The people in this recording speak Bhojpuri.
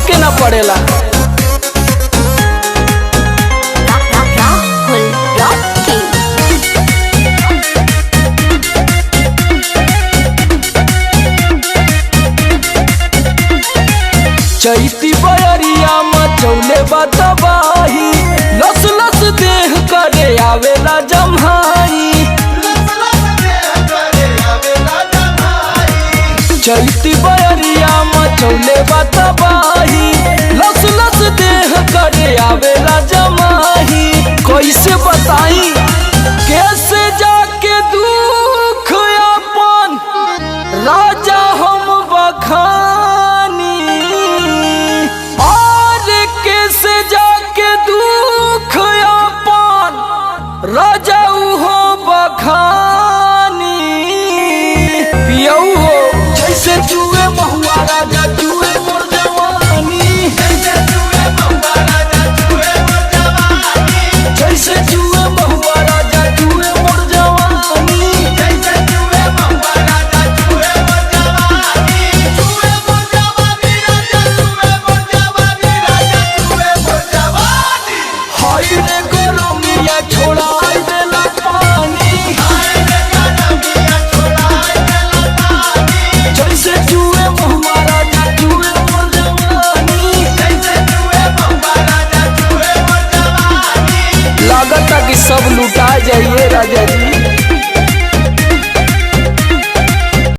फेंके ना पड़ेला। चैती बयरिया मचौले बतबाही, लस लस देह करे आवेला जम्हाई। चैती बयरिया मचौले बतबाही, लस लस देह करे आवेला जमाही। कैसे बताई कैसे जाके दुख अपन राजा हम बखानी, कैसे जाके दुख अपन राजा हो बखानी। पियऊ हो जैसे जुए महुआ राजा जुए मोर जवानी, जैसे जुए महुआ राजा जुए मोर जवानी, जैसे जुए महुआ राजा जुए मोर जवानी, जैसे जुए महुआ राजा जुए मोर जवानी, जुए मोर जवानी राजा जुए मोर जवानी, राजा जुए मोर जवानी। हाय रे गरमिया छोड़ाई देला पानी, हाय रे गरमिया छोड़ाई देला पानी, जैसे जुए महुआ राजा जुए मोर जवानी, जैसे जुए महुआ राजा जुए मोर जवानी। लागता कि सब लुटा जाइए राजा जी।